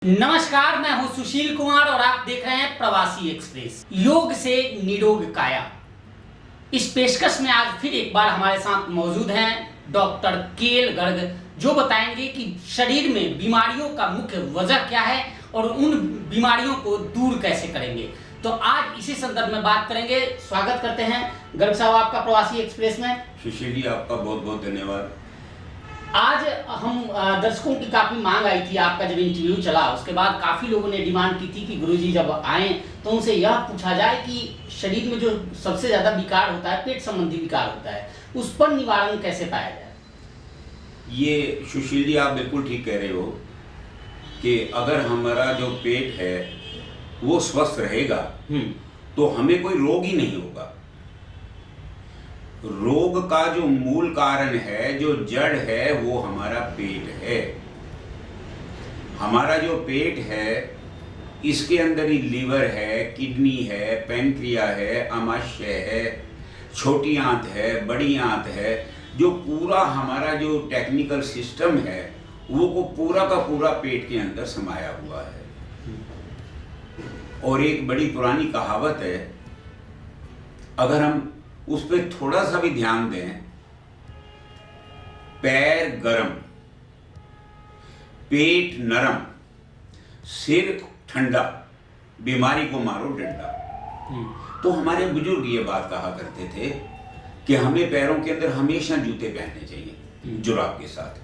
नमस्कार, मैं हूं सुशील कुमार और आप देख रहे हैं प्रवासी एक्सप्रेस। योग से निरोग काया, इस पेशकश में आज फिर एक बार हमारे साथ मौजूद हैं डॉक्टर केएल गर्ग, जो बताएंगे कि शरीर में बीमारियों का मुख्य वजह क्या है और उन बीमारियों को दूर कैसे करेंगे। तो आज इसी संदर्भ में बात करेंगे। स्वागत करते हैं गर्ग साहब आपका प्रवासी एक्सप्रेस में। सुशील जी, आपका बहुत बहुत धन्यवाद। आज हम दर्शकों की काफ़ी मांग आई थी, आपका जब इंटरव्यू चला उसके बाद काफ़ी लोगों ने डिमांड की थी कि गुरुजी जब आए तो उनसे यह पूछा जाए कि शरीर में जो सबसे ज़्यादा विकार होता है, पेट संबंधी विकार होता है, उस पर निवारण कैसे पाया जाए। ये सुशील जी, आप बिल्कुल ठीक कह रहे हो कि अगर हमारा जो पेट है वो स्वस्थ रहेगा तो हमें कोई रोग ही नहीं होगा। रोग का जो मूल कारण है, जो जड़ है, वो हमारा पेट है। हमारा जो पेट है इसके अंदर ही लीवर है, किडनी है, पैंक्रिया है, आमाशय है, छोटी आंत है, बड़ी आंत है। जो पूरा हमारा जो टेक्निकल सिस्टम है वो को पूरा का पूरा पेट के अंदर समाया हुआ है। और एक बड़ी पुरानी कहावत है, अगर हम उस पर थोड़ा सा भी ध्यान दें, पैर गरम, पेट नरम, सिर ठंडा, बीमारी को मारो डंडा। तो हमारे बुजुर्ग ये बात कहा करते थे कि हमें पैरों के अंदर हमेशा जूते पहनने चाहिए जुराब के साथ।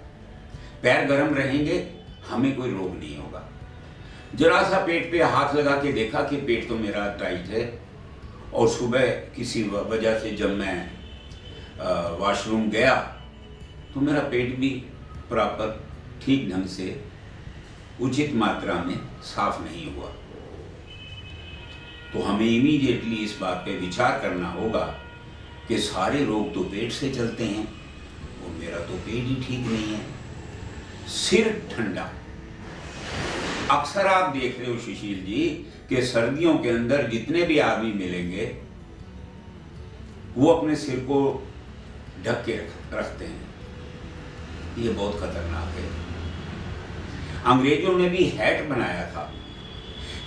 पैर गरम रहेंगे, हमें कोई रोग नहीं होगा। जरा सा पेट पे हाथ लगा के देखा कि पेट तो मेरा टाइट है, और सुबह किसी वजह से जब मैं वॉशरूम गया तो मेरा पेट भी प्रॉपर ठीक ढंग से उचित मात्रा में साफ नहीं हुआ। तो हमें इमीडिएटली इस बात पे विचार करना होगा कि सारे रोग तो पेट से चलते हैं, वो मेरा तो पेट ही ठीक नहीं है। सिर ठंडा, अक्सर आप देख रहे हो सुशील जी कि सर्दियों के अंदर जितने भी आदमी मिलेंगे वो अपने सिर को ढक के रखते हैं। ये बहुत खतरनाक है। अंग्रेजों ने भी हैट बनाया था।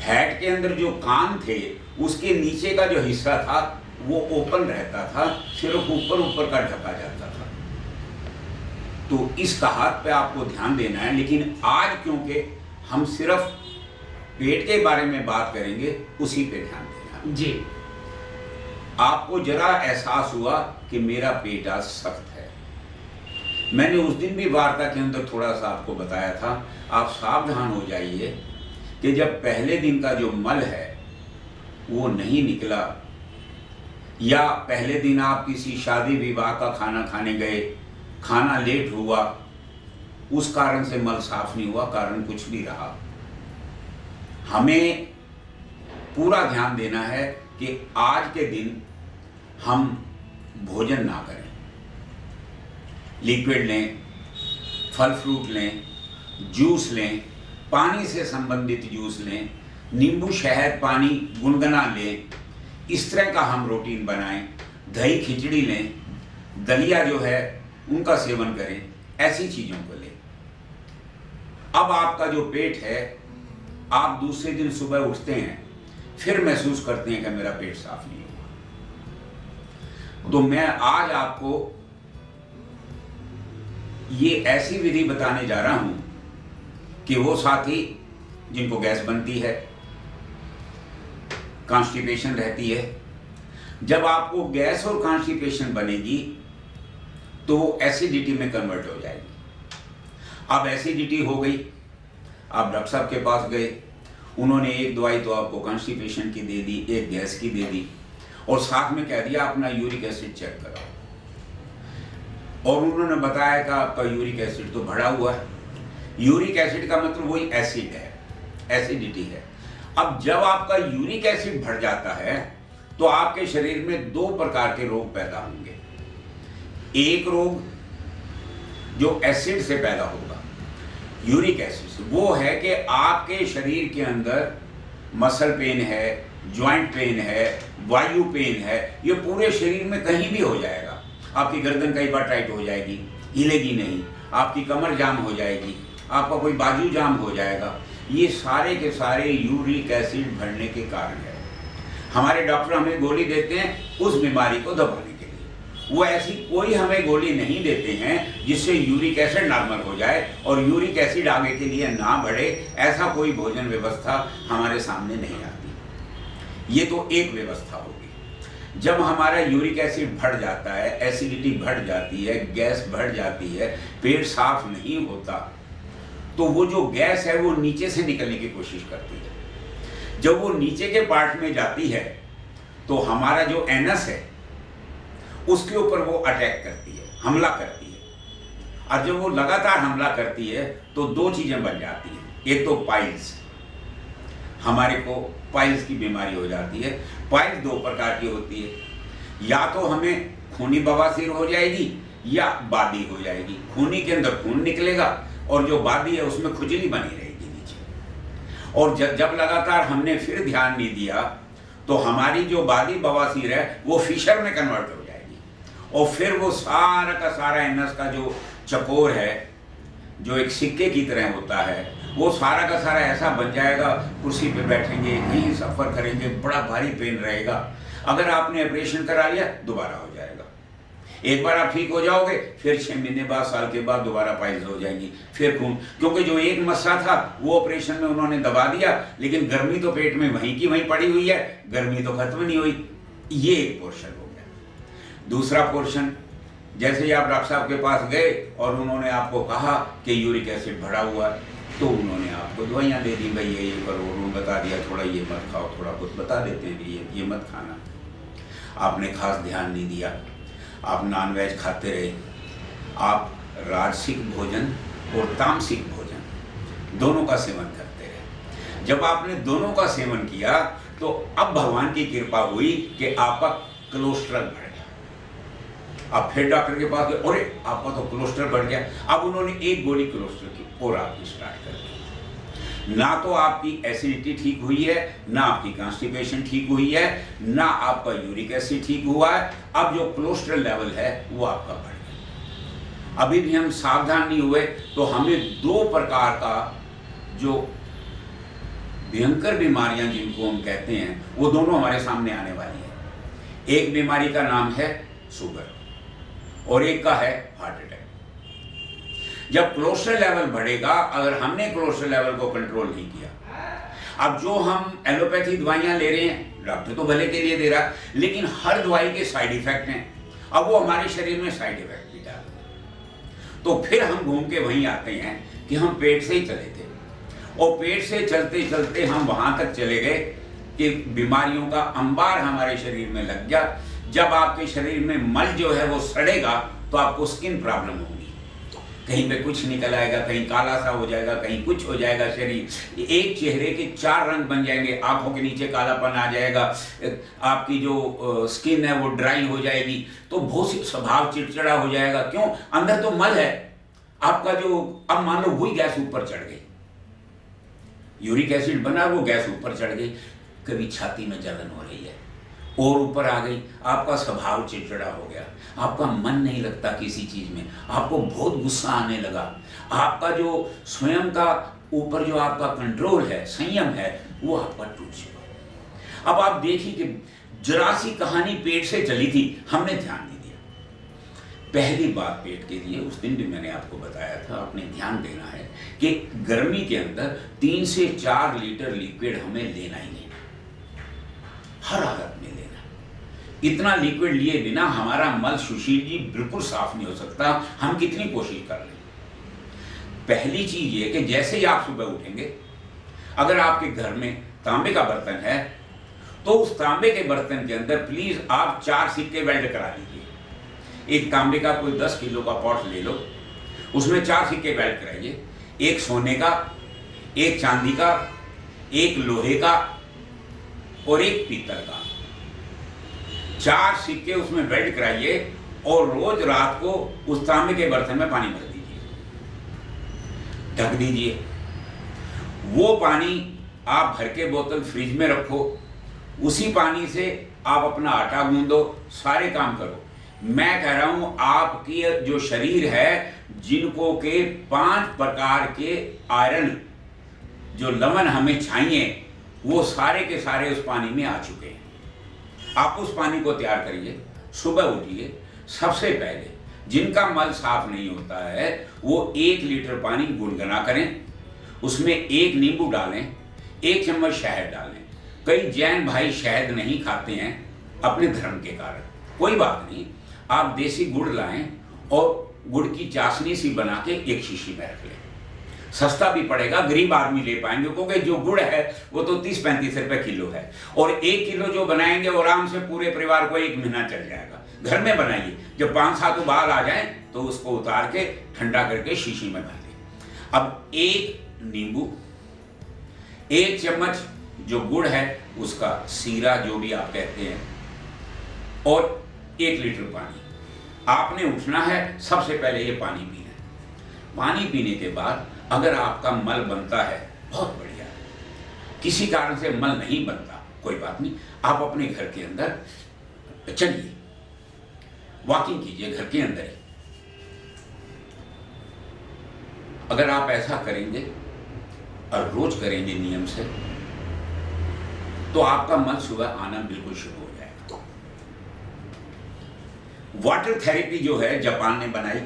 हैट के अंदर जो कान थे उसके नीचे का जो हिस्सा था वो ओपन रहता था, सिर्फ ऊपर ऊपर का ढका जाता था। तो इस कहावत पे आपको ध्यान देना है। लेकिन आज क्योंकि हम सिर्फ पेट के बारे में बात करेंगे, उसी पे ध्यान देना जी। आपको जरा एहसास हुआ कि मेरा पेट आज सख्त है। मैंने उस दिन भी वार्ता के अंदर थोड़ा सा आपको बताया था, आप सावधान हो जाइए कि जब पहले दिन का जो मल है वो नहीं निकला, या पहले दिन आप किसी शादी विवाह का खाना खाने गए, खाना लेट हुआ, उस कारण से मल साफ नहीं हुआ, कारण कुछ भी रहा, हमें पूरा ध्यान देना है कि आज के दिन हम भोजन ना करें। लिक्विड लें, फल फ्रूट लें, जूस लें, पानी से संबंधित जूस लें, नींबू शहद पानी गुनगुना लें। इस तरह का हम रूटीन बनाएं। दही खिचड़ी लें, दलिया जो है उनका सेवन करें, ऐसी चीज़ों को लें। अब आपका जो पेट है, आप दूसरे दिन सुबह उठते हैं फिर महसूस करते हैं कि मेरा पेट साफ नहीं हुआ। तो मैं आज आपको ये ऐसी विधि बताने जा रहा हूं कि वो साथी जिनको गैस बनती है, कॉन्स्टिपेशन रहती है, जब आपको गैस और कॉन्स्टिपेशन बनेगी तो एसिडिटी में कन्वर्ट हो जाएगी। अब एसिडिटी हो गई, आप डॉक्टर साहब के पास गए, उन्होंने एक दवाई तो आपको कॉन्स्टिपेशन की दे दी, एक गैस की दे दी, और साथ में कह दिया अपना यूरिक एसिड चेक कराओ। और उन्होंने बताया कि आपका यूरिक एसिड तो बढ़ा हुआ है। यूरिक एसिड का मतलब वही एसिड है, एसिडिटी है। अब जब आपका यूरिक एसिड बढ़ जाता है तो आपके शरीर में दो प्रकार के रोग पैदा होंगे। एक रोग जो एसिड से पैदा होगा, यूरिक एसिड से, वो है कि आपके शरीर के अंदर मसल पेन है, जॉइंट पेन है, वायु पेन है, ये पूरे शरीर में कहीं भी हो जाएगा। आपकी गर्दन कई बार टाइट हो जाएगी, हिलेगी नहीं, आपकी कमर जाम हो जाएगी, आपका कोई बाजू जाम हो जाएगा, ये सारे के सारे यूरिक एसिड बढ़ने के कारण है। हमारे डॉक्टर हमें गोली देते हैं उस बीमारी को दबाने के लिए, वो ऐसी कोई हमें गोली नहीं देते हैं जिससे यूरिक एसिड नॉर्मल हो जाए और यूरिक एसिड आगे के लिए ना बढ़े। ऐसा कोई भोजन व्यवस्था हमारे सामने नहीं आती। ये तो एक व्यवस्था होगी। जब हमारा यूरिक एसिड बढ़ जाता है, एसिडिटी बढ़ जाती है, गैस बढ़ जाती है, पेट साफ नहीं होता, तो वो जो गैस है वो नीचे से निकलने की कोशिश करती है। जब वो नीचे के पार्ट में जाती है तो हमारा जो एनस है उसके ऊपर वो अटैक करती है, हमला करती है। और जब वो लगातार हमला करती है तो दो चीजें बन जाती हैं। एक तो पाइल्स, हमारे को पाइल्स की बीमारी हो जाती है। पाइल्स दो प्रकार की होती है, या तो हमें खूनी बवासीर हो जाएगी या बादी हो जाएगी। खूनी के अंदर खून निकलेगा और जो बादी है उसमें खुजली बनी रहेगी नीचे। और जब लगातार हमने फिर ध्यान नहीं दिया तो हमारी जो बादी बवासीर है वो फिशर में कन्वर्ट हो जाएगी और फिर वो सारा का सारा एनस का जो चकोर है, जो एक सिक्के की तरह होता है, वो सारा का सारा ऐसा बन जाएगा, कुर्सी पे बैठेंगे, कहीं सफ़र करेंगे, बड़ा भारी पेन रहेगा। अगर आपने ऑपरेशन करा लिया दोबारा हो जाएगा। एक बार आप ठीक हो जाओगे, फिर 6 महीने बाद, साल के बाद दोबारा पाइल्स हो जाएंगी, फिर खून। क्योंकि जो एक मस्सा था वो ऑपरेशन में उन्होंने दबा दिया, लेकिन गर्मी तो पेट में वहीं की वहीं पड़ी हुई है, गर्मी तो खत्म नहीं हुई। ये एक पोर्शन हो गया। दूसरा पोर्शन, जैसे ही आप डॉक्टर साहब के पास गए और उन्होंने आपको कहा कि यूरिक एसिड बढ़ा हुआ है, तो उन्होंने आपको दवाइयाँ दे दी, भाई ये करो, उन्होंने बता दिया थोड़ा ये मत खाओ, थोड़ा कुछ बता देते हैं कि ये मत खाना। आपने खास ध्यान नहीं दिया, आप नॉनवेज खाते रहे। आप राजसिक भोजन और तामसिक भोजन दोनों का सेवन करते रहे। जब आपने दोनों का सेवन किया तो अब भगवान की कृपा हुई कि आपका कोलेस्ट्रॉल बढ़ गया। अब फिर डॉक्टर के पास गए, अरे आपका तो कोलेस्ट्रॉल बढ़ गया। अब उन्होंने एक गोली कोलेस्ट्रॉल की और आपकी स्टार्ट कर दी। ना तो आपकी एसिडिटी ठीक हुई है, ना आपकी कॉन्स्टिपेशन ठीक हुई है, ना आपका यूरिक एसिड ठीक हुआ है। अब जो कोलेस्ट्रॉल लेवल है वो आपका बढ़ गया। अभी भी हम सावधान नहीं हुए तो हमें 2 प्रकार का जो भयंकर बीमारियां जिनको हम कहते हैं वो दोनों हमारे सामने आने वाली है। एक बीमारी का नाम है शुगर और एक का है हार्ट अटैक। जब कोलेस्ट्रॉल लेवल बढ़ेगा, अगर हमने कोलेस्ट्रॉल लेवल को कंट्रोल नहीं किया, अब जो हम एलोपैथी दवाइयां ले रहे हैं, डॉक्टर तो भले के लिए दे रहा, लेकिन हर दवाई के साइड इफेक्ट हैं। अब वो हमारे शरीर में साइड इफेक्ट भी डाल, तो फिर हम घूम के वहीं आते हैं कि हम पेट से ही चले थे और पेट से चलते चलते हम वहां तक चले गए कि बीमारियों का अंबार हमारे शरीर में लग गया। जब आपके शरीर में मल जो है वो सड़ेगा तो आपको स्किन प्रॉब्लम होगी, कहीं पे कुछ निकल आएगा, कहीं काला सा हो जाएगा, कहीं कुछ हो जाएगा। शरीर एक चेहरे के 4 रंग बन जाएंगे, आंखों के नीचे कालापन आ जाएगा, आपकी जो स्किन है वो ड्राई हो जाएगी, तो बहुत सी स्वभाव चिड़चिड़ा हो जाएगा। क्यों? अंदर तो मल है आपका, जो अब मान लो वही गैस ऊपर चढ़ गई, यूरिक एसिड बना, वो गैस ऊपर चढ़ गई, कभी छाती में जलन हो रही है और ऊपर आ गई, आपका स्वभाव चिड़चिड़ा हो गया, आपका मन नहीं लगता किसी चीज में, आपको बहुत गुस्सा आने लगा, आपका जो स्वयं का ऊपर जो आपका कंट्रोल है, संयम है, वो आपका टूट चुका। अब आप देखिए कि जरा सी कहानी पेट से चली थी, हमने ध्यान नहीं दिया। पहली बात पेट के लिए, उस दिन भी मैंने आपको बताया था, आपने ध्यान देना है कि गर्मी के अंदर 3 से 4 लीटर लिक्विड हमें लेना ही लेना, हर हालत में लेना। इतना लिक्विड लिए बिना हमारा मल, सुशील जी, बिल्कुल साफ नहीं हो सकता, हम कितनी कोशिश कर लें। पहली चीज ये कि जैसे ही आप सुबह उठेंगे, अगर आपके घर में तांबे का बर्तन है तो उस तांबे के बर्तन के अंदर प्लीज आप 4 सिक्के वेल्ड करा लीजिए। एक तांबे का कोई 10 किलो का पॉट ले लो, उसमें 4 सिक्के वेल्ड कराइए, एक सोने का, एक चांदी का, एक लोहे का और एक पीतल का। 4 सिक्के उसमें वेल्ड कराइए और रोज रात को उस तांबे के बर्तन में पानी भर दीजिए, ढक दीजिए। वो पानी आप भर के बोतल फ्रिज में रखो, उसी पानी से आप अपना आटा गूंदो, सारे काम करो। मैं कह रहा हूं आपकी जो शरीर है, जिनको के 5 प्रकार के आयरन जो लवण हमें चाहिए वो सारे के सारे उस पानी में आ चुके हैं। आप उस पानी को तैयार करिए, सुबह उठिए, सबसे पहले जिनका मल साफ नहीं होता है वो 1 लीटर पानी गुनगुना करें, उसमें 1 नींबू डालें, 1 चम्मच शहद डालें। कई जैन भाई शहद नहीं खाते हैं अपने धर्म के कारण, कोई बात नहीं, आप देसी गुड़ लाएं और गुड़ की चाशनी सी बना के एक शीशी में रख लें। सस्ता भी पड़ेगा, गरीब आदमी ले पाएंगे, क्योंकि जो गुड़ है वो तो 30-35 रुपए किलो है, और 1 किलो जो बनाएंगे वो आराम से पूरे परिवार को 1 महीना चल जाएगा। घर में बनाइए, जब 5-7 उबाल आ जाए तो उसको उतार के ठंडा करके शीशी में भर लें। अब 1 नींबू, 1 चम्मच जो गुड़ है उसका सीरा जो भी आप कहते हैं, और 1 लीटर पानी। आपने उठना है, सबसे पहले ये पानी पीना है। पानी पीने के बाद अगर आपका मल बनता है बहुत बढ़िया है, किसी कारण से मल नहीं बनता कोई बात नहीं, आप अपने घर के अंदर चलिए, वॉकिंग कीजिए घर के अंदर ही। अगर आप ऐसा करेंगे और रोज करेंगे नियम से तो आपका मल सुबह आना बिल्कुल शुरू हो जाएगा। वाटर थेरेपी जो है जापान ने बनाई,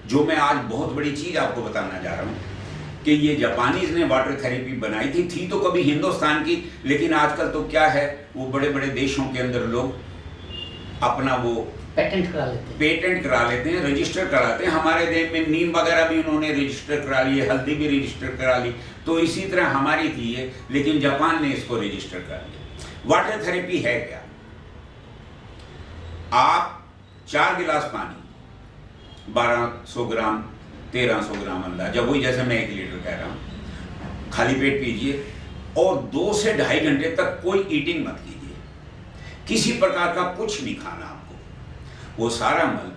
जो मैं आज बहुत बड़ी चीज आपको बताना जा रहा हूं कि ये जापानीज ने वाटर थेरेपी बनाई थी तो कभी हिंदुस्तान की, लेकिन आजकल तो क्या है वो बड़े बड़े देशों के अंदर लोग अपना वो पेटेंट करा लेते हैं, रजिस्टर कराते हैं। हमारे देश में नीम वगैरह भी उन्होंने रजिस्टर करा लिए, हल्दी भी रजिस्टर करा ली, तो इसी तरह हमारी थी ये, लेकिन जापान ने इसको रजिस्टर करा लिया। वाटर थेरेपी है क्या? आप 4 गिलास पानी, 1200 ग्राम 1300 ग्राम अंदाजा, वही जैसे मैं 1 लीटर कह रहा हूं, खाली पेट पीजिए और 2 से 2.5 घंटे तक कोई ईटिंग मत कीजिए, किसी प्रकार का कुछ नहीं खाना आपको। वो सारा मल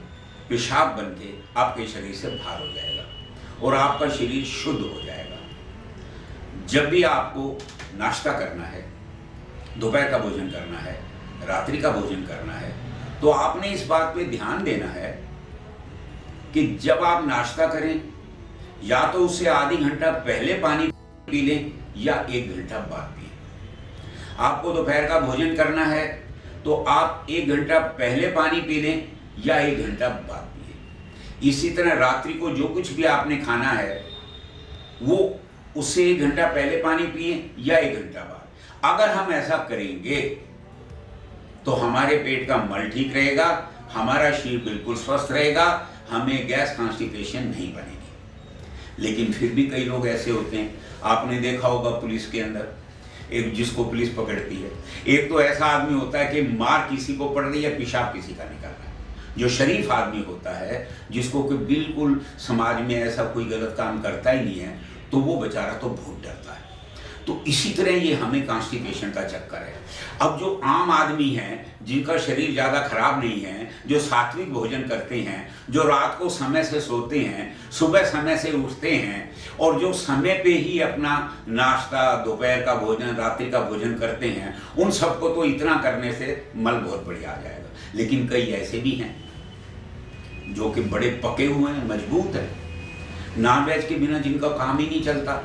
पेशाब बन के आपके शरीर से बाहर हो जाएगा और आपका शरीर शुद्ध हो जाएगा। जब भी आपको नाश्ता करना है, दोपहर का भोजन करना है, रात्रि का भोजन करना है, तो आपने इस बात पे ध्यान देना है कि जब आप नाश्ता करें या तो उससे आधी घंटा पहले पानी पी लें या 1 घंटा बाद पिए। आपको दोपहर का भोजन करना है तो आप 1 घंटा पहले पानी पी लें या 1 घंटा बाद पिए। इसी तरह रात्रि को जो कुछ भी आपने खाना है वो उससे 1 घंटा पहले पानी पिए या 1 घंटा बाद। अगर हम ऐसा करेंगे तो हमारे पेट का मल ठीक रहेगा, हमारा शरीर बिल्कुल स्वस्थ रहेगा, हमें गैस कॉन्स्टिपेशन नहीं बनेगी। लेकिन फिर भी कई लोग ऐसे होते हैं, आपने देखा होगा पुलिस के अंदर, एक जिसको पुलिस पकड़ती है, एक तो ऐसा आदमी होता है कि मार किसी को पड़ रही है, पेशाब किसी का निकल रहा है। जो शरीफ आदमी होता है, जिसको कोई बिल्कुल समाज में ऐसा कोई गलत काम करता ही नहीं है, तो वो बेचारा तो बहुत डरता है। तो इसी तरह ये हमें कॉन्स्टिपेशन का चक्कर है। अब जो आम आदमी हैं, जिनका शरीर ज़्यादा खराब नहीं है, जो सात्विक भोजन करते हैं, जो रात को समय से सोते हैं, सुबह समय से उठते हैं और जो समय पे ही अपना नाश्ता, दोपहर का भोजन, रात्रि का भोजन करते हैं, उन सबको तो इतना करने से मल बहुत बढ़िया आ जाएगा। लेकिन कई ऐसे भी हैं जो कि बड़े पके हुए हैं, मजबूत हैं, नॉनवेज के बिना जिनका काम ही नहीं चलता,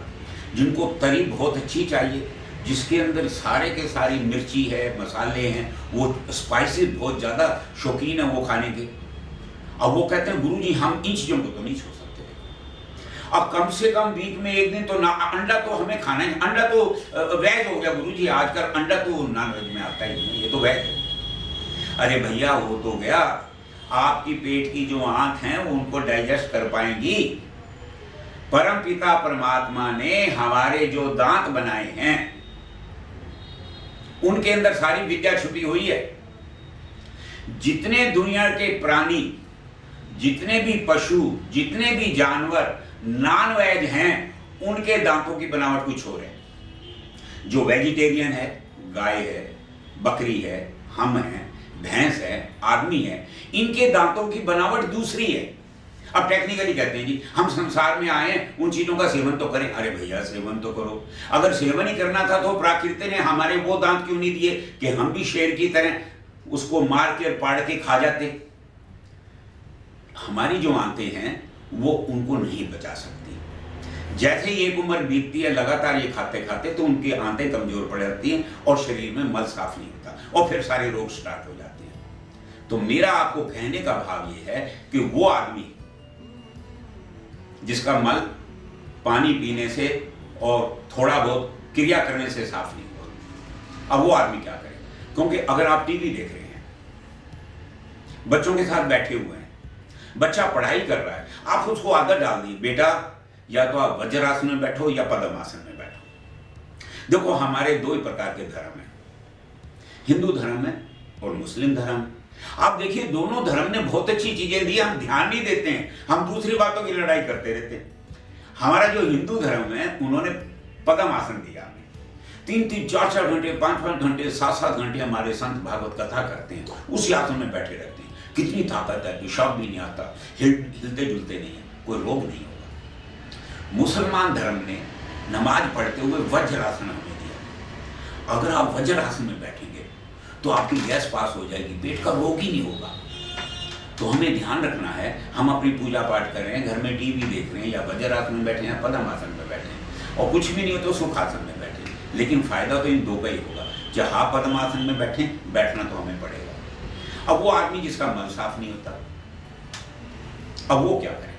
जिनको तरी बहुत अच्छी चाहिए, जिसके अंदर सारे के सारी मिर्ची है, मसाले हैं, वो स्पाइसी बहुत ज़्यादा शौकीन है वो खाने के। अब वो कहते हैं गुरुजी हम इन चीज़ों को तो नहीं छोड़ सकते। अब कम से कम वीक में 1 दिन तो ना, अंडा तो हमें खाना है, अंडा तो वेज हो गया गुरुजी, आजकल अंडा तो नॉन वेज में आता ही नहीं, ये तो वेज है। अरे भैया वो तो गया, आपकी पेट की जो आंत हैं वो उनको डाइजेस्ट कर पाएंगी। परम पिता परमात्मा ने हमारे जो दांत बनाए हैं उनके अंदर सारी विद्या छुपी हुई है। जितने दुनिया के प्राणी, जितने भी पशु, जितने भी जानवर नॉन वेज हैं, उनके दांतों की बनावट कुछ और है। जो वेजिटेरियन है, गाय है, बकरी है, हम हैं, भैंस है, आदमी है, इनके दांतों की बनावट दूसरी है। अब टेक्निकली कहते हैं जी हम संसार में आए उन चीजों का सेवन तो करें। अरे भैया सेवन तो करो, अगर सेवन ही करना था तो प्रकृति ने हमारे वो दांत क्यों नहीं दिए कि हम भी शेर की तरह उसको मार के पाड़ के खा जाते। हमारी जो आंतें हैं वो उनको नहीं बचा सकती। जैसे ही एक उम्र बीतती है लगातार ये खाते खाते तो उनकी आंतें कमजोर पड़ जाती हैं और शरीर में मल साफ नहीं होता और फिर सारे रोग स्टार्ट हो जाते हैं। तो मेरा आपको कहने का भाव ये है कि वो आदमी जिसका मल पानी पीने से और थोड़ा बहुत क्रिया करने से साफ नहीं हुआ, अब वो आदमी क्या करे? क्योंकि अगर आप टीवी देख रहे हैं, बच्चों के साथ बैठे हुए हैं, बच्चा पढ़ाई कर रहा है, आप उसको आदत डाल दी, बेटा या तो आप वज्रासन में बैठो या पद्मासन में बैठो। देखो हमारे दो ही प्रकार के धर्म हैं, हिंदू धर्म है और मुस्लिम धर्म। आप देखिए दोनों धर्म ने बहुत अच्छी चीजें दी, हम ध्यान नहीं देते हैं, हम दूसरी बातों की लड़ाई करते रहते हैं। हमारा जो हिंदू धर्म है उन्होंने पद्मासन दिया हमें, 3-3, 4-4 घंटे, 5-5 घंटे, 7-7 घंटे हमारे संत भागवत कथा करते हैं, उसी आसन में बैठे रहते हैं। कितनी ताकत है, पेशाब भी नहीं आता, हिलते जुलते नहीं है, कोई रोग नहीं होगा। मुसलमान धर्म ने नमाज पढ़ते हुए वज्रासन हमें दिया। अगर आप वज्रासन में बैठेंगे तो आपकी गैस पास हो जाएगी, पेट का रोग ही नहीं होगा। तो हमें ध्यान रखना है, हम अपनी पूजा पाठ कर रहे हैं, घर में टीवी देख रहे हैं या वज्रासन में बैठे हैं, पद्मासन में बैठे हैं और कुछ भी नहीं हो तो सुखासन में बैठे, लेकिन फायदा तो इन दो का ही होगा। जहाँ पद्मासन में बैठे, बैठना तो हमें पड़ेगा। अब वो आदमी जिसका मन साफ नहीं होता, अब वो क्या करे?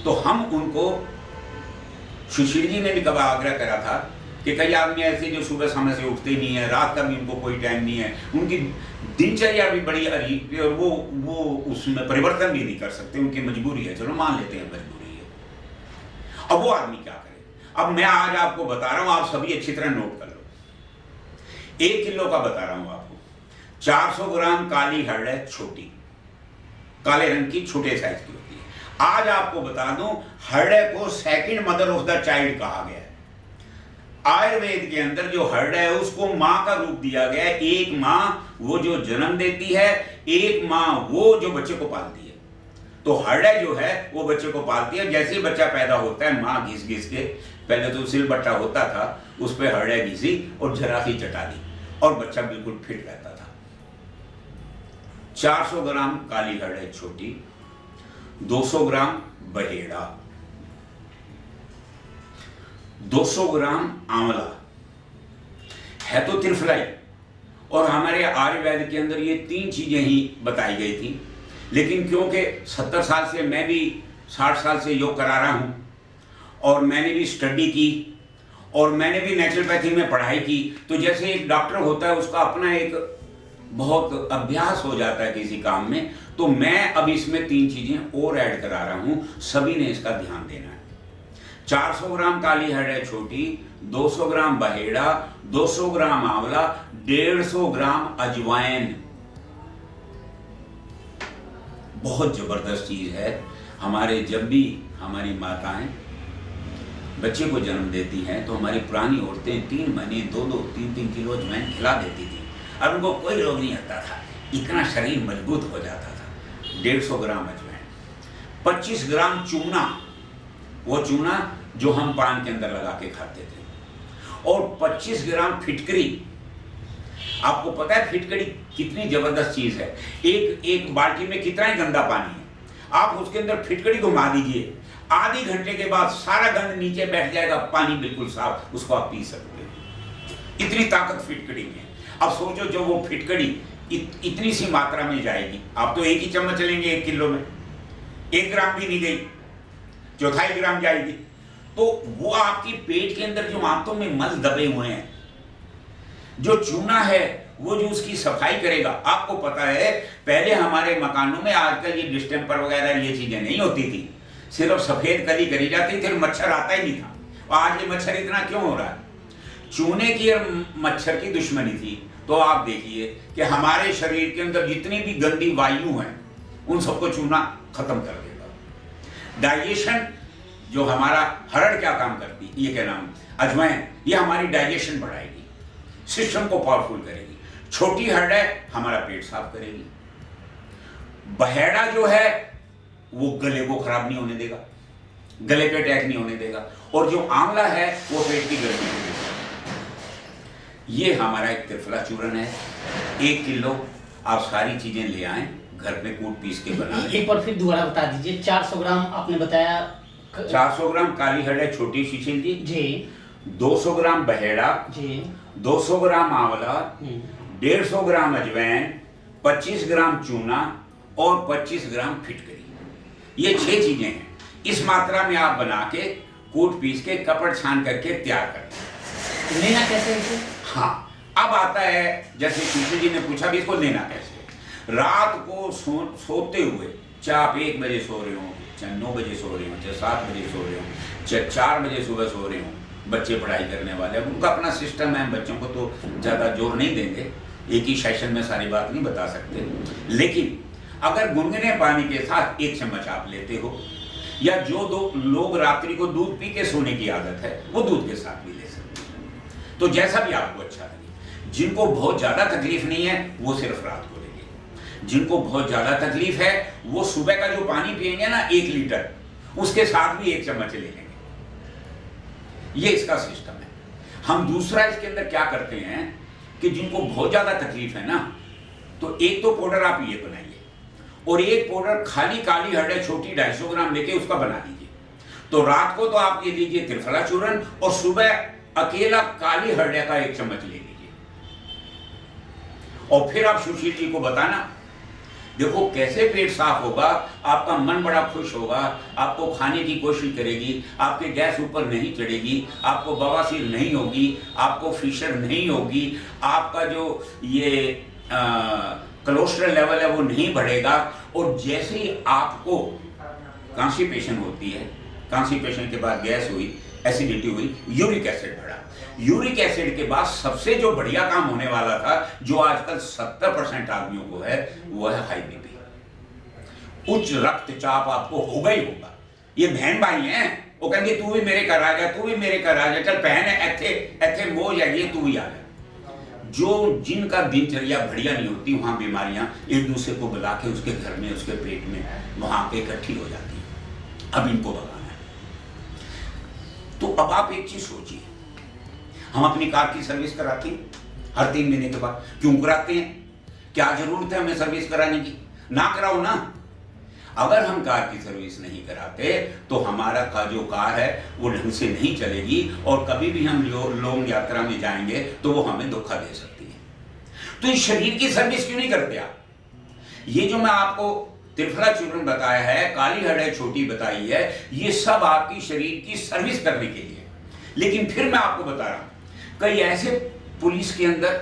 तो हम उनको, सुशील जी ने भी कभी आग्रह करा था कि कई आदमी ऐसे जो सुबह समय से उठते नहीं है, रात का भी उनको कोई टाइम नहीं है, उनकी दिनचर्या भी बड़ी अजीब है और वो उसमें परिवर्तन भी नहीं कर सकते, उनकी मजबूरी है, चलो मान लेते हैं मजबूरी है। अब वो आदमी क्या करे? अब मैं आज आपको बता रहा हूं, आप सभी अच्छी तरह नोट कर लो। 1 किलो का बता रहा हूं आपको, 400 ग्राम काली हरड़ है, छोटी काले रंग की, छोटे साइज की होती है। आज आपको बता दूं, हरड़ को second mother of the child कहा गया है। आयुर्वेद के अंदर जो हरड़ है उसको मां का रूप दिया गया है। एक मां वो जो जन्म देती है, एक मां वो जो बच्चे को पालती है। तो हरड़ जो है वो बच्चे को पालती है। जैसे ही बच्चा पैदा होता है, मां घिस घिस के, पहले तो सिलबट्टा होता था, उस पर हरड़ घिसी और जरा सी चटा दी और बच्चा बिल्कुल फिट रहता था। 400 ग्राम काली हरड़ छोटी, 200 ग्राम बहेड़ा, 200 ग्राम आंवला, है तो त्रिफलाई। और हमारे आयुर्वेद के अंदर ये 3 चीजें ही बताई गई थी, लेकिन क्योंकि 70 साल से, मैं भी 60 साल से योग करा रहा हूं और मैंने भी स्टडी की और मैंने भी नेचुरोपैथी में पढ़ाई की, तो जैसे एक डॉक्टर होता है उसका अपना एक बहुत अभ्यास हो जाता है किसी काम में, तो मैं अब इसमें 3 चीजें और ऐड करा रहा हूं, सभी ने इसका ध्यान देना है। 400 ग्राम काली हरड़ छोटी, 200 ग्राम बहेड़ा, 200 ग्राम आंवला, 150 ग्राम अजवाइन। बहुत जबरदस्त चीज है। हमारे जब भी हमारी माताएं बच्चे को जन्म देती हैं तो हमारी पुरानी औरतें 3 महीने 2-2, 3-3 किलो अजवाइन खिला देती थी और उनको कोई रोग नहीं आता था, इतना शरीर मजबूत हो जाता था। 150 ग्राम अजवाइन, 25 ग्राम चूना, वो चूना जो हम पान के अंदर लगा के खाते थे, और 25 ग्राम फिटकरी। आपको पता है फिटकरी कितनी जबरदस्त चीज है? एक बाल्टी में कितना ही गंदा पानी है, आप उसके अंदर फिटकरी घुमा दीजिए, आधे घंटे के बाद सारा गंद नीचे बैठ जाएगा, पानी बिल्कुल साफ, उसको आप पी सकते हैं। इतनी ताकत फिटकरी में। अब सोचो जो वो फिटकरी इतनी सी मात्रा में जाएगी, आप तो एक ही चम्मच लेंगे 1 किलो में, 1 ग्राम भी नहीं गई, 1/4 ग्राम जाएगी, तो वो आपकी पेट के अंदर जो आंतों में मल दबे हुए हैं, जो चूना है वो जो उसकी सफाई करेगा। आपको पता है पहले हमारे मकानों में, आजकल ये डिस्टेंपर वगैरह ये चीजें नहीं होती थी, सिर्फ सफेद कली करी जाती थी, मच्छर आता ही नहीं था। आज ये मच्छर इतना क्यों हो रहा है? चूने की और मच्छर की दुश्मनी थी। तो आप देखिए कि हमारे शरीर के अंदर जितनी भी गंदी वायु हैं उन सबको चूना खत्म कर देगा। डाइजेशन जो हमारा, हरड़ क्या काम करती है, ये क्या नाम, अजवाइन, ये हमारी डाइजेशन बढ़ाएगी, सिस्टम को पावरफुल करेगी। छोटी हरड़ हमारा पेट साफ करेगी। बहेड़ा जो है वो गले को खराब नहीं होने देगा, गले पे अटैक नहीं होने देगा, और जो आंवला है वो पेट की गर्मी को देगा। ये हमारा एक त्रिफला चूर्ण है। 1 किलो आप सारी चीजें ले आए, घर पे कूट पीस के बना लें। एक बार फिर दोबारा बता दीजिए। 400 ग्राम आपने बताया 400 ग्राम काली हरड़ छोटी सुशील जी, जी 200 ग्राम बहेड़ा जी, 200 ग्राम आंवला, 150 ग्राम अजवाइन, 25 ग्राम चूना और 25 ग्राम फिटकरी। ये 6 चीजें हैं। इस मात्रा में आप बना के कूट पीस के कपड़ छान करके तैयार करें। लेना कैसे इसे? हाँ, अब आता है जैसे कृष्ण जी ने पूछा भी इसको लेना कैसे। रात को सोते हुए, चाहे आप 1 बजे सो रहे हो, चाहे 9 बजे सो रहे हो, चाहे 7 बजे सो रहे हो, चाहे 4 बजे सुबह सो रहे हो, बच्चे पढ़ाई करने वाले हैं, उनका अपना सिस्टम है, बच्चों को तो ज़्यादा जोर नहीं देंगे, एक ही सेशन में सारी बात नहीं बता सकते। लेकिन अगर गुनगुने पानी के साथ 1 चम्मच आप लेते हो, या जो लोग रात्रि को दूध पी के सोने की आदत है वो दूध के साथ भी ले सकते हैं, तो जैसा भी आपको अच्छा लगे। जिनको बहुत ज़्यादा तकलीफ नहीं है वो सिर्फ रात को लेंगे, जिनको बहुत ज़्यादा तकलीफ है वो सुबह का जो पानी पिएंगे ना 1 लीटर, उसके साथ भी 1 चम्मच ले लेंगे। ये इसका सिस्टम है। हम दूसरा इसके अंदर क्या करते हैं कि जिनको बहुत ज़्यादा तकलीफ है ना, तो एक तो पाउडर आप ये बनाइए, और एक पाउडर खाली काली हरड़ छोटी 250 ग्राम लेके उसका बना लीजिए। तो रात को तो आप ये लीजिए त्रिफला चूर्ण, और सुबह अकेला काली हरड़ का 1 चम्मच ले लीजिए। और फिर आप सुशील जी को बताना, देखो कैसे पेट साफ होगा, आपका मन बड़ा खुश होगा, आपको खाने की कोशिश करेगी, आपके गैस ऊपर नहीं चढ़ेगी, आपको बवासीर नहीं होगी, आपको फिशर नहीं होगी, आपका जो ये कोलेस्ट्रॉल लेवल है वो नहीं बढ़ेगा। और जैसे ही आपको कॉन्स्टिपेशन होती है, कॉन्स्टिपेशन के बाद गैस हुई, एसिडिटी हुई, यूरिक एसिड बढ़ा, यूरिक एसिड के बाद सबसे जो बढ़िया काम होने वाला था, जो आजकल 70% आदमियों को है, वो है हाई बीपी। उच्च रक्तचाप आपको होगा ही होगा। ये बहन भाई हैं, वो कहेंगे तू भी मेरे घर आ जा, तू भी मेरे घर आ जा, चल बहन है ऐथे मोज है, तू भी आ जा। जो जिनका दिनचर्या बढ़िया नहीं होती, वहां बीमारियां एक दूसरे को बुला के उसके घर में, उसके पेट में वहां पे इकट्ठी हो जाती है। अब इनको भगाना है। तो अब आप एक चीज सोचिए, हम अपनी कार की सर्विस कराते हैं हर 3 महीने के बाद। क्यों कराते हैं? क्या जरूरत है हमें सर्विस कराने की? ना कराओ ना। अगर हम कार की सर्विस नहीं कराते तो हमारा जो कार है वो ढंग से नहीं चलेगी, और कभी भी हम लॉन्ग यात्रा में जाएंगे तो वो हमें धोखा दे सकती है। तो इस शरीर की सर्विस क्यों नहीं करते आप? ये जो मैं आपको त्रिफला चूर्ण बताया है, काली हरड़ छोटी बताई है, ये सब आपकी शरीर की सर्विस करने के लिए। लेकिन फिर मैं आपको बता रहा हूं, कई ऐसे पुलिस के अंदर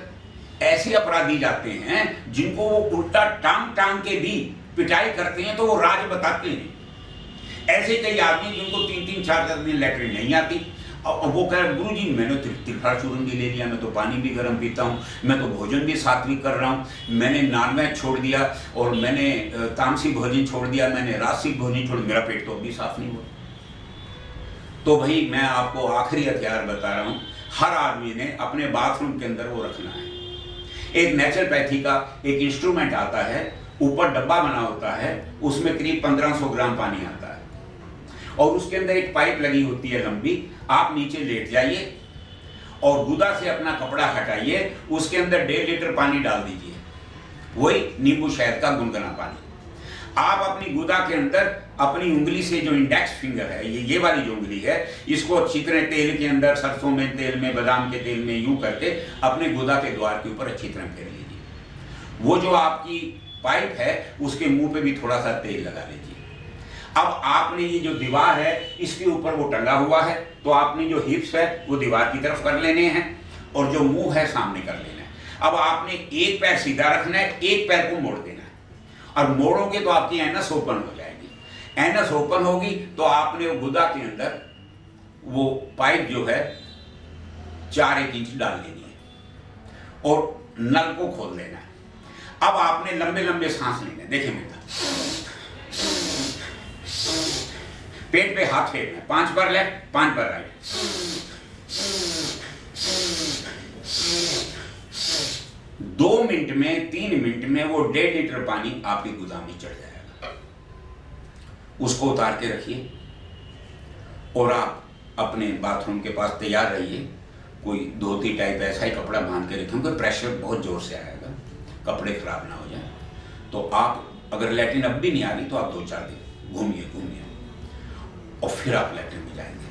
ऐसे अपराधी जाते हैं जिनको वो उल्टा टांग टांग के भी पिटाई करते हैं, तो वो राज बताते हैं। ऐसे कई आदमी जिनको 3-3, 4-4 दिन लैट्रिन नहीं आती, और वो कह रहे गुरु जी मैंने त्रिफला चूर्ण भी ले लिया, मैं तो पानी भी गर्म पीता हूँ, मैं तो भोजन भी सात्विक कर रहा हूँ, मैंने नॉनवेज छोड़ दिया, और मैंने तामसिक भोजन छोड़ दिया, मैंने रासिक भोजन छोड़ दिया, मेरा पेट तो अभी साफ नहीं हुआ। तो भाई मैं आपको आखिरी हथियार बता रहा हूँ, हर आदमी ने अपने बाथरूम के अंदर वो रखना है। एक नेचुरोपैथी का एक इंस्ट्रूमेंट आता है, ऊपर डब्बा बना होता है, उसमें करीब 1500 ग्राम पानी आता है, और उसके अंदर एक पाइप लगी होती है लंबी। आप नीचे लेट जाइए और गुदा से अपना कपड़ा हटाइए, उसके अंदर 1.5 लीटर पानी डाल दीजिए, वही नींबू शहद का गुनगुना पानी। आप अपनी गुदा के अंदर अपनी उंगली से, जो इंडेक्स फिंगर है, ये वाली जो उंगली है, इसको अच्छी तरह तेल के अंदर, सरसों में तेल में, बादाम के तेल में यूं करके अपने गुदा के द्वार के ऊपर अच्छी तरह फेर लीजिए। वो जो आपकी पाइप है उसके मुंह पे भी थोड़ा सा तेल लगा लीजिए। अब आपने ये जो दीवार है इसके ऊपर वो टंगा हुआ है, तो आपने जो हिप्स है वो दीवार की तरफ कर लेने हैं, और जो मुंह है सामने कर लेना है। अब आपने एक पैर सीधा रखना है, एक पैर को मोड़ देना है, और मोड़ोगे तो आपकी एनस ओपन हो जाएगी। एनस ओपन होगी तो आपने वो गुदा के अंदर वो पाइप जो है 4-1 इंच डाल देनी है, और नल को खोल देना है। अब आपने लंबे लंबे सांस लेने, देखिए बेटा, पेट पे हाथ फेरना है, 5 बार लेफ्ट, 5 बार राइट। 2 मिनट में, 3 मिनट में वो 1.5 लीटर पानी आपकी गुदा में चढ़ जाएगा। उसको उतार के रखिए, और आप अपने बाथरूम के पास तैयार रहिए। कोई धोती टाइप ऐसा ही कपड़ा बांध के रखें, क्योंकि प्रेशर बहुत जोर से आएगा, कपड़े खराब ना हो जाए। तो आप अगर लैट्रिन अब भी नहीं आ रही तो आप 2-4 दिन घूमिए। और फिर आप लैट्रिन में जाएंगे।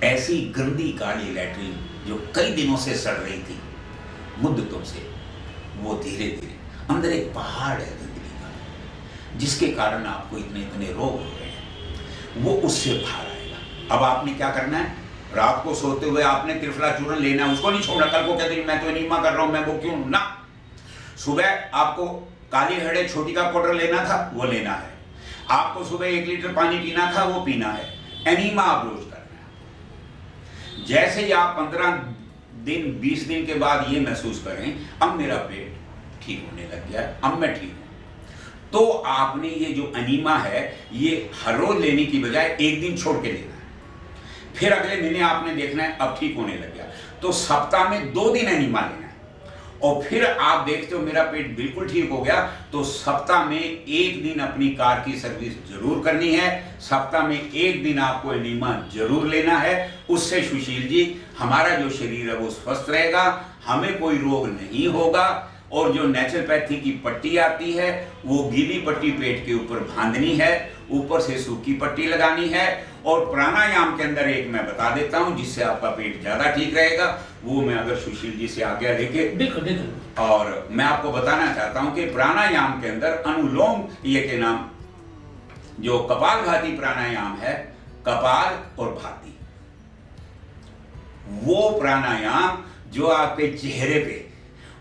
ऐसी गंदी काली लैट्रिन जो कई दिनों से सड़ रही थी मुद्दतों से, वो धीरे धीरे अंदर एक पहाड़ है गंदगी का, जिसके कारण आपको इतने इतने रोग हो रहे हैं, वो उससे बाहर आएगा। अब आपने क्या करना है, रात को सोते हुए आपने त्रिफला चूर्ण लेना है, उसको नहीं छोड़ना। कल को कहते मैं तो एनीमा कर रहा हूं, मैं वो क्यों ना। सुबह आपको काली हड़े छोटी का पाउडर लेना था, वो लेना है। आपको सुबह 1 लीटर पानी पीना था, वो पीना है। एनीमा आप रोज करना है। जैसे ही आप 15 दिन 20 दिन के बाद ये महसूस करें अब मेरा पेट ठीक होने लग गया, अब मैं ठीक हूं, तो आपने ये जो एनीमा है ये हर रोज लेने की बजाय एक दिन छोड़ के लेना है। फिर अगले महीने आपने देखना है अब ठीक होने लग गया, तो सप्ताह में 2 दिन एनीमा लेना है। और फिर आप देखते हो मेरा पेट बिल्कुल ठीक हो गया, तो सप्ताह में 1 दिन अपनी कार की सर्विस जरूर करनी है। सप्ताह में 1 दिन आपको एनीमा जरूर लेना है। उससे सुशील जी हमारा जो शरीर है वो स्वस्थ रहेगा, हमें कोई रोग नहीं होगा। और जो नेचुरोपैथी की पट्टी आती है वो गीली पट्टी पेट के ऊपर बांधनी है, ऊपर से सूखी पट्टी लगानी है। और प्राणायाम के अंदर एक मैं बता देता हूं जिससे आपका पेट ज्यादा ठीक रहेगा, वो मैं अगर सुशील जी से आज्ञा लेके बिल्कुल बिल्कुल। और मैं आपको बताना चाहता हूं कि प्राणायाम के अंदर अनुलोम ये के नाम जो कपालभाति प्राणायाम है, कपाल और भाती, वो प्राणायाम जो आपके चेहरे पे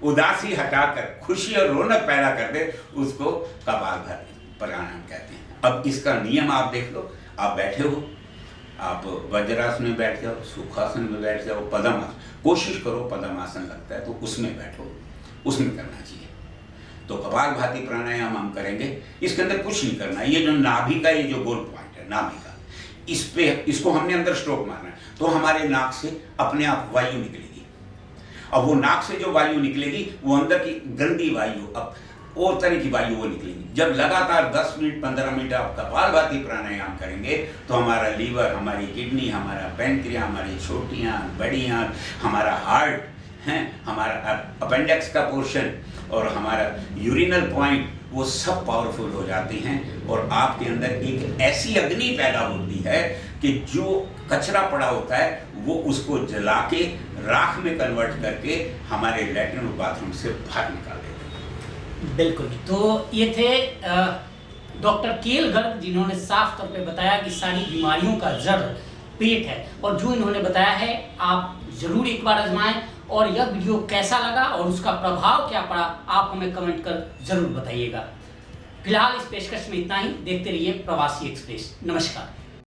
उदासी हटाकर खुशी और रौनक पैदा कर दे, उसको कपालभाति प्राणायाम कहते हैं। अब इसका नियम आप देख लो। आप बैठे हो, आप वज्रासन में बैठ जाओ, सुखासन में बैठ जाओ, पद्मासन, कोशिश करो पद्मासन लगता है तो उसमें बैठो, उसमें करना चाहिए। तो कपालभाति प्राणायाम हम करेंगे। इसके अंदर कुछ नहीं करना, ये जो नाभि का ये जो गोल पॉइंट है नाभि का, इस पे इसको हमने अंदर स्ट्रोक मारना है, तो हमारे नाक से अपने आप वायु निकलेगी। अब वो नाक से जो वायु निकलेगी वो अंदर की गंदी वायु, अब और तरह की वायु वो निकलेगी। जब लगातार 10 मिनट 15 मिनट आप कपालभाति प्राणायाम करेंगे तो हमारा लीवर, हमारी किडनी, हमारा पैंक्रिया, हमारी छोटी आंत, बड़ी आंत, हमारा हार्ट है, हमारा अपेंडिक्स का पोर्शन और हमारा यूरिनल पॉइंट, वो सब पावरफुल हो जाते हैं। और आपके अंदर एक ऐसी अग्नि पैदा होती है कि जो कचरा पड़ा होता है वो उसको जला के राख में कन्वर्ट करके हमारे लैट्रिन और बाथरूम से बाहर निकाल देते हैं। बिल्कुल। तो ये थे डॉक्टर केएल गर्ग, जिन्होंने साफ तौर पे बताया कि सारी बीमारियों का जड़ पेट है। और जो इन्होंने बताया है आप जरूर एक बार आजमाएं। और यह वीडियो कैसा लगा और उसका प्रभाव क्या पड़ा आप हमें कमेंट कर जरूर बताइएगा। फिलहाल इस पेशकश में इतना ही। देखते रहिए प्रवासी एक्सप्रेस। नमस्कार।